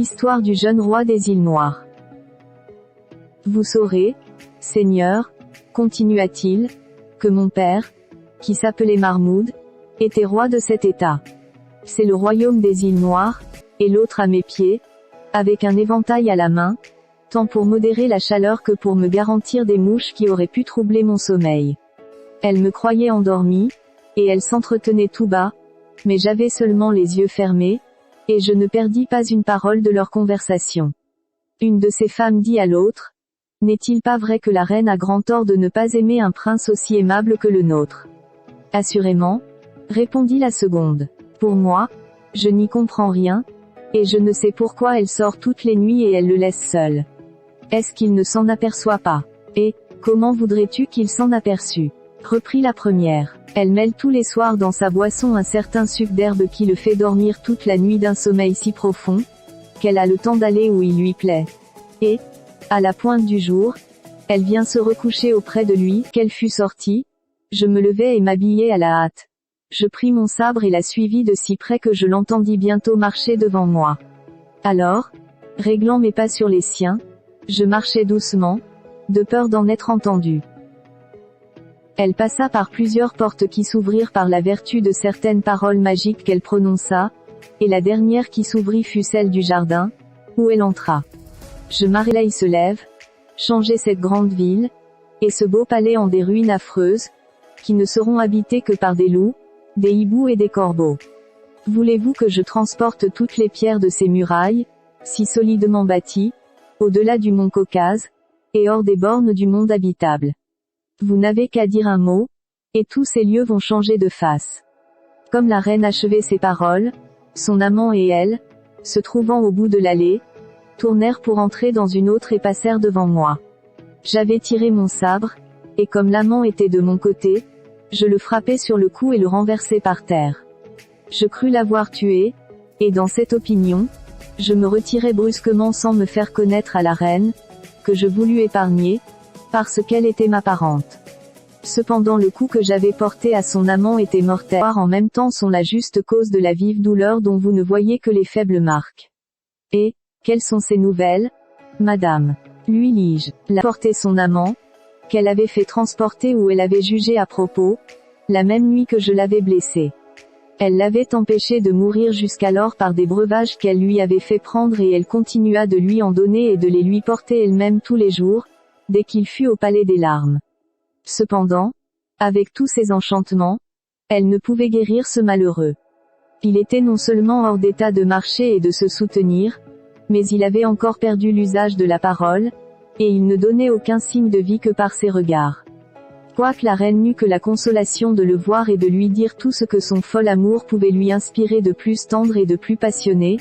Histoire du jeune roi des îles Noires. Vous saurez, Seigneur, continua-t-il, que mon père, qui s'appelait Mahmoud, était roi de cet État. C'est le royaume des îles Noires, et l'autre à mes pieds, avec un éventail à la main, tant pour modérer la chaleur que pour me garantir des mouches qui auraient pu troubler mon sommeil. Elle me croyait endormie, et elle s'entretenait tout bas, mais j'avais seulement les yeux fermés, et je ne perdis pas une parole de leur conversation. Une de ces femmes dit à l'autre, « N'est-il pas vrai que la reine a grand tort de ne pas aimer un prince aussi aimable que le nôtre ?» « Assurément, » répondit la seconde. « Pour moi, je n'y comprends rien, et je ne sais pourquoi elle sort toutes les nuits et elle le laisse seul. Est-ce qu'il ne s'en aperçoit pas? Et, comment voudrais-tu qu'il s'en aperçût? Reprit la première. Elle mêle tous les soirs dans sa boisson un certain suc d'herbe qui le fait dormir toute la nuit d'un sommeil si profond, qu'elle a le temps d'aller où il lui plaît. Et, à la pointe du jour, elle vient se recoucher auprès de lui. Qu'elle fût sortie, je me levai et m'habillai à la hâte. Je pris mon sabre et la suivis de si près que je l'entendis bientôt marcher devant moi. Alors, réglant mes pas sur les siens, je marchai doucement, de peur d'en être entendu. Elle passa par plusieurs portes qui s'ouvrirent par la vertu de certaines paroles magiques qu'elle prononça, et la dernière qui s'ouvrit fut celle du jardin, où elle entra. Je m'arrêtai se lève, changer cette grande ville, et ce beau palais en des ruines affreuses, qui ne seront habités que par des loups, des hiboux et des corbeaux. Voulez-vous que je transporte toutes les pierres de ces murailles, si solidement bâties, au-delà du mont Caucase, et hors des bornes du monde habitable? Vous n'avez qu'à dire un mot, et tous ces lieux vont changer de face. Comme la reine achevait ces paroles, son amant et elle, se trouvant au bout de l'allée, tournèrent pour entrer dans une autre et passèrent devant moi. J'avais tiré mon sabre, et comme l'amant était de mon côté, je le frappai sur le cou et le renversai par terre. Je crus l'avoir tué, et dans cette opinion, je me retirai brusquement sans me faire connaître à la reine, que je voulus épargner, parce qu'elle était ma parente. Cependant le coup que j'avais porté à son amant était mortel. En même temps sont la juste cause de la vive douleur dont vous ne voyez que les faibles marques. Et, quelles sont ces nouvelles, madame? Lui lis-je. La porté son amant, qu'elle avait fait transporter où elle avait jugé à propos, la même nuit que je l'avais blessé. Elle l'avait empêché de mourir jusqu'alors par des breuvages qu'elle lui avait fait prendre et elle continua de lui en donner et de les lui porter elle-même tous les jours, dès qu'il fut au palais des larmes. Cependant, avec tous ses enchantements, elle ne pouvait guérir ce malheureux. Il était non seulement hors d'état de marcher et de se soutenir, mais il avait encore perdu l'usage de la parole, et il ne donnait aucun signe de vie que par ses regards. Quoique la reine n'eût que la consolation de le voir et de lui dire tout ce que son fol amour pouvait lui inspirer de plus tendre et de plus passionné,